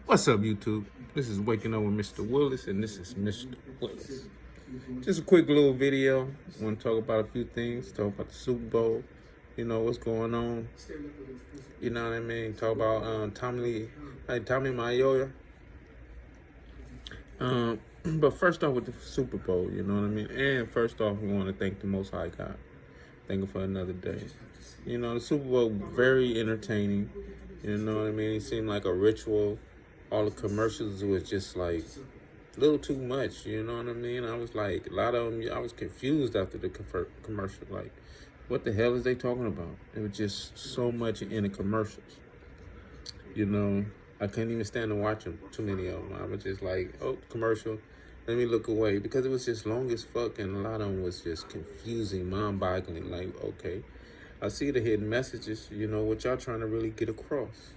What's up, YouTube? This is Waking Up with Mr. Willis, and this is Mr. Willis. Just a quick little video. I want to talk about a few things. Talk about the Super Bowl. You know what's going on. You know what I mean. Talk about Tommy Mayoya. But first off with the Super Bowl. You know what I mean. And first off, we want to thank the Most High God. Thank Him for another day. You know, the Super Bowl very entertaining. You know what I mean. It seemed like a ritual. All the commercials was just like a little too much, you know what I mean? I was like, a lot of them, I was confused after the commercial. Like, what the hell is they talking about? It was just so much in the commercials. You know, I couldn't even stand to watch them, too many of them. I was just like, oh, commercial, let me look away. Because it was just long as fuck, and a lot of them was just confusing, mind-boggling. Like, okay, I see the hidden messages, you know, what y'all trying to really get across.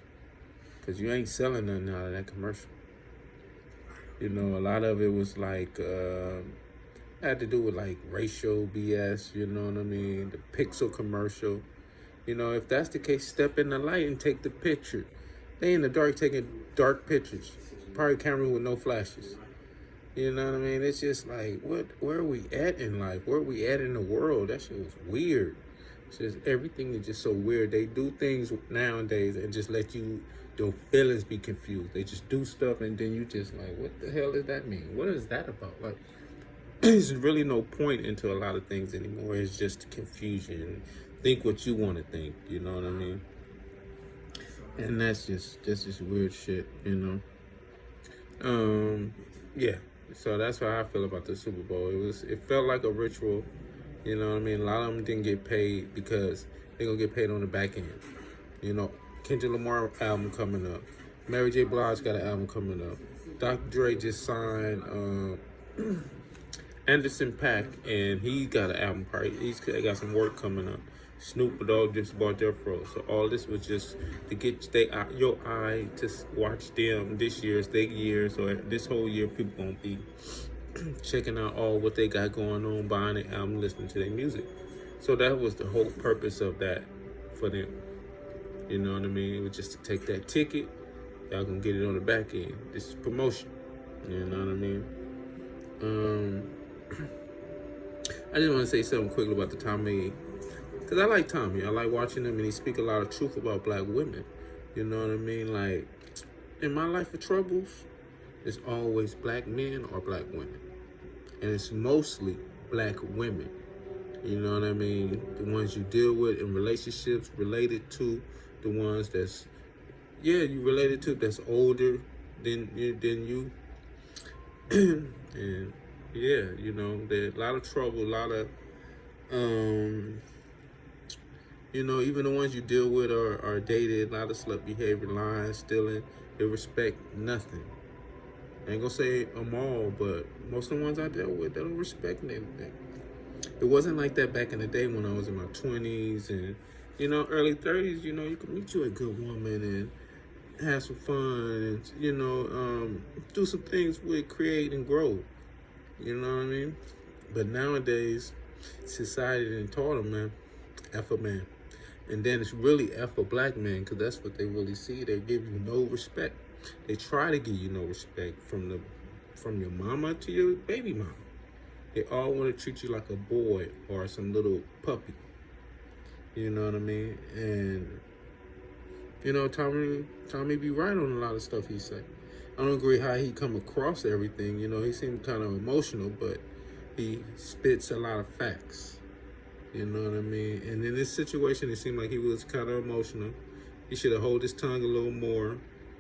Because you ain't selling nothing out of that commercial. You know, a lot of it was like, had to do with like racial BS, you know what I mean? The pixel commercial. You know, if that's the case, step in the light and take the picture. They in the dark taking dark pictures. Probably camera with no flashes. You know what I mean? It's just like, where are we at in life? Where are we at in the world? That shit was weird. It's just, everything is just so weird. They do things nowadays and just let your feelings be confused. They just do stuff and then you just like, what the hell does that mean? What is that about? Like, there's really no point into a lot of things anymore. It's just confusion. Think what you want to think, you know what I mean? And that's just weird shit, you know? Yeah. So that's how I feel about the Super Bowl. It felt like a ritual, you know what I mean? A lot of them didn't get paid because they're going to get paid on the back end, you know? Kendrick Lamar album coming up. Mary J. Blige got an album coming up. Dr. Dre just signed Anderson .Paak, and he got an album part. He's got some work coming up. Snoop Dogg just bought their pro. So all this was just to get your eye to watch them this year's their year. So this whole year, people gonna be checking out all what they got going on, buying the album, listening to their music. So that was the whole purpose of that for them. You know what I mean? It was just to take that ticket. Y'all gonna get it on the back end. This is promotion. You know what I mean? I just want to say something quickly about the Tommy. Because I like Tommy. I like watching him and he speak a lot of truth about black women. You know what I mean? Like, in my life of troubles, it's always black men or black women. And it's mostly black women. You know what I mean? The ones you deal with in relationships related to the ones that's, you related to that's older than you. And yeah, you know, there's a lot of trouble, a lot of, you know, even the ones you deal with are dated, a lot of slut behavior, lying, stealing, they respect nothing. I ain't gonna say them all, but most of the ones I dealt with, they don't respect anything. It wasn't like that back in the day when I was in my 20s and, you know, early 30s, you know, you could meet you a good woman and have some fun and, you know, do some things with, create and grow. You know what I mean? But nowadays, society didn't taught them, man, F a man. And then it's really F a black man, because that's what they really see. They give you no respect. They try to give you no respect from your mama to your baby mama. They all want to treat you like a boy or some little puppy. You know what I mean? And, you know, Tommy be right on a lot of stuff he said. I don't agree how he come across everything. You know, he seemed kind of emotional, but he spits a lot of facts. You know what I mean? And in this situation, it seemed like he was kind of emotional. He should have held his tongue a little more.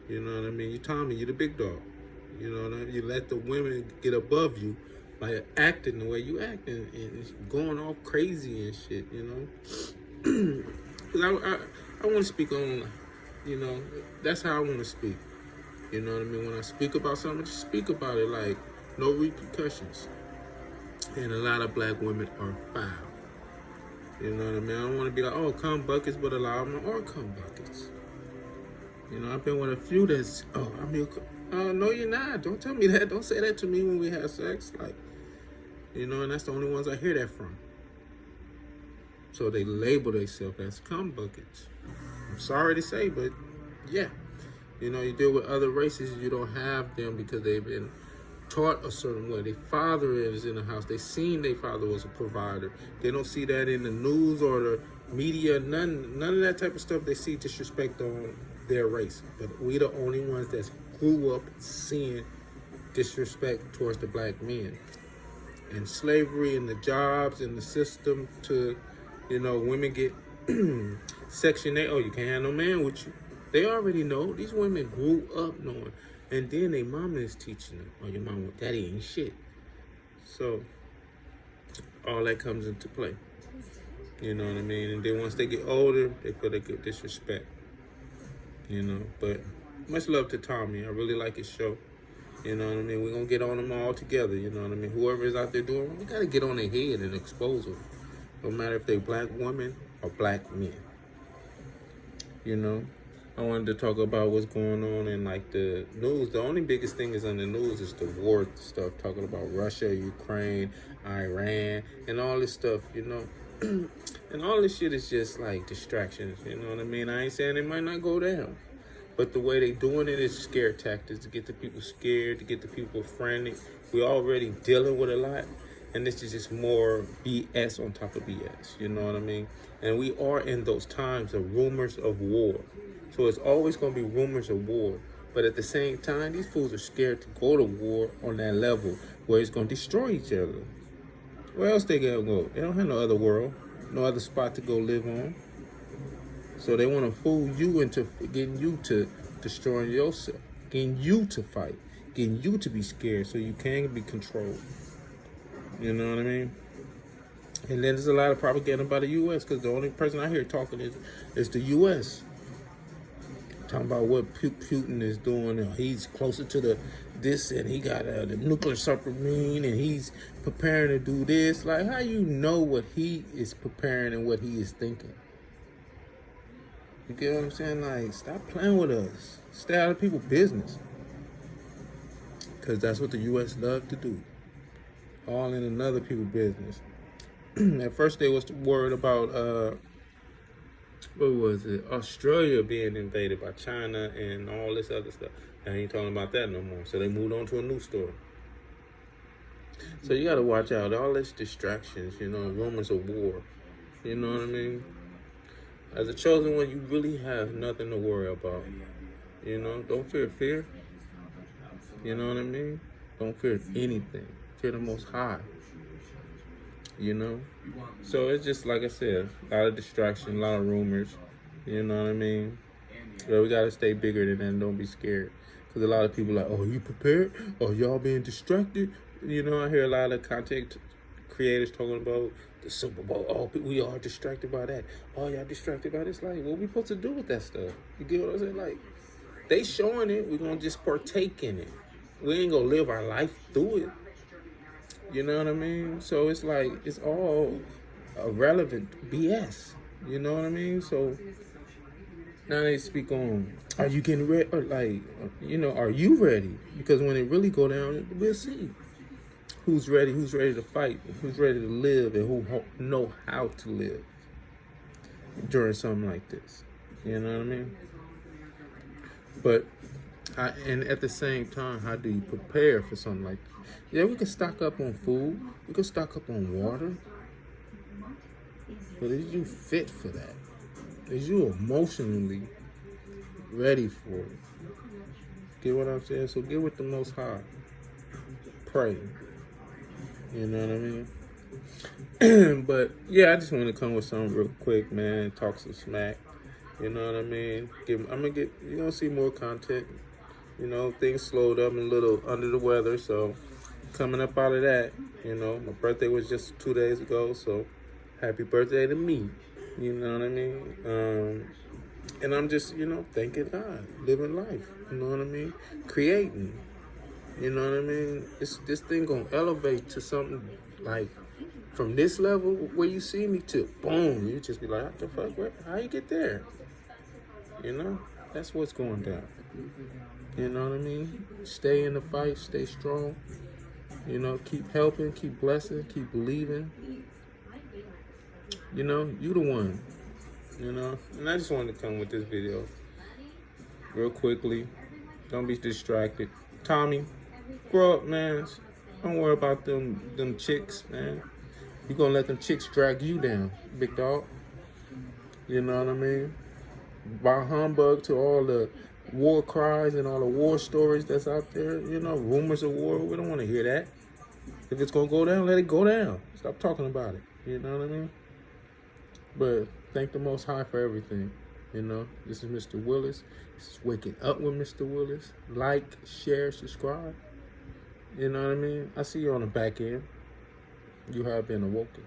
You know what I mean? You Tommy, you the big dog. You know what I mean? You let the women get above you by acting the way you act and going off crazy and shit, you know? Because I want to speak on, you know, that's how I want to speak. You know what I mean? When I speak about something, just speak about it like no repercussions. And a lot of black women are foul. You know what I mean? I don't want to be like, oh, cum buckets, but a lot of them are cum buckets. You know, I've been with a few that's, no, you're not. Don't tell me that. Don't say that to me when we have sex. Like, you know, and that's the only ones I hear that from. So they label themselves as cum buckets. I'm sorry to say, but yeah. You know, you deal with other races, you don't have them because they've been taught a certain way. Their father is in the house. They seen their father was a provider. They don't see that in the news or the media. None of that type of stuff. They see disrespect on their race. But we the only ones that grew up seeing disrespect towards the black men. And slavery and the jobs and the system to, you know, women get Section 8. Oh, you can't have no man with you. They already know. These women grew up knowing. And then their mama is teaching them. Oh, your mama, daddy ain't shit. So, all that comes into play. You know what I mean? And then once they get older, they feel they get disrespect. You know? But much love to Tommy. I really like his show. You know what I mean? We're going to get on them all together. You know what I mean? Whoever is out there doing it, we got to get on their head and expose them. No matter if they're black women or black men. You know? I wanted to talk about what's going on in like the news. The only biggest thing is on the news is the war stuff, talking about Russia, Ukraine, Iran, and all this stuff, you know. And all this shit is just like distractions, you know what I mean? I ain't saying it might not go down, but the way they doing it is scare tactics to get the people scared, to get the people frantic. We're already dealing with a lot, and this is just more BS on top of BS, you know what I mean? And we are in those times of rumors of war. So it's always going to be rumors of war. But at the same time, these fools are scared to go to war on that level where it's going to destroy each other. Where else they going to go? They don't have no other world, no other spot to go live on. So they want to fool you into getting you to destroying yourself, getting you to fight, getting you to be scared so you can be controlled. You know what I mean? And then there's a lot of propaganda by the U.S. because the only person I hear talking is the U.S., talking about what Putin is doing. He's closer to this, and he got the nuclear submarine, and he's preparing to do this. Like, how you know what he is preparing and what he is thinking? You get what I'm saying? Like, stop playing with us. Stay out of people's business. Because that's what the U.S. love to do. All in another people's business. At first, they was worried about what was it? Australia being invaded by China and all this other stuff. I ain't talking about that no more. So they moved on to a new story. So you got to watch out. All this distractions, you know, rumors of war. You know what I mean? As a chosen one, you really have nothing to worry about. You know, don't fear fear. You know what I mean? Don't fear anything. Fear the Most High. You know? So it's just, like I said, a lot of distraction, a lot of rumors. You know what I mean? But we got to stay bigger than that and don't be scared. Because a lot of people are like, oh, you prepared? Oh, y'all being distracted? You know, I hear a lot of content creators talking about the Super Bowl. Oh, we are distracted by that. Oh, y'all distracted by this? Like, what we supposed to do with that stuff? You get what I'm saying? Like, they showing it. We're going to just partake in it. We ain't going to live our life through it. You know what I mean? So it's like, it's all irrelevant BS. You know what I mean? So now they speak on, are you getting ready? Or like, you know, are you ready? Because when it really go down, we'll see who's ready to fight, who's ready to live, and who know how to live during something like this. You know what I mean? But, and at the same time, how do you prepare for something like that? Yeah, we can stock up on food. We can stock up on water. But is you fit for that? Is you emotionally ready for it? Get what I'm saying? So get with the Most High. Pray. You know what I mean? But, yeah, I just want to come with something real quick, man. Talk some smack. You know what I mean? You're going to see more content. You know, things slowed up and a little under the weather, so coming up out of that, you know, my birthday was just 2 days ago, so happy birthday to me, you know what I mean? And I'm just, you know, thanking God, living life, you know what I mean? Creating, you know what I mean? This thing gonna elevate to something like from this level where you see me to boom, you just be like, what the fuck, how you get there? You know, that's what's going down. You know what I mean? Stay in the fight, stay strong. You know, keep helping, keep blessing, keep believing. You know, you the one. You know, and I just wanted to come with this video. real quickly. Don't be distracted. Tommy, grow up, man. Don't worry about them chicks, man. You gonna let them chicks drag you down, big dog. You know what I mean? By humbug to all the war cries and all the war stories that's out there, you know, rumors of war. We don't want to hear that. If it's gonna go down, let it go down. Stop talking about it. You know what I mean? But thank the Most High for everything. You know, this is Mr. Willis. This is Waking Up with Mr. Willis. Like, share, subscribe. You know what I mean? I see you on the back end. You have been awoken.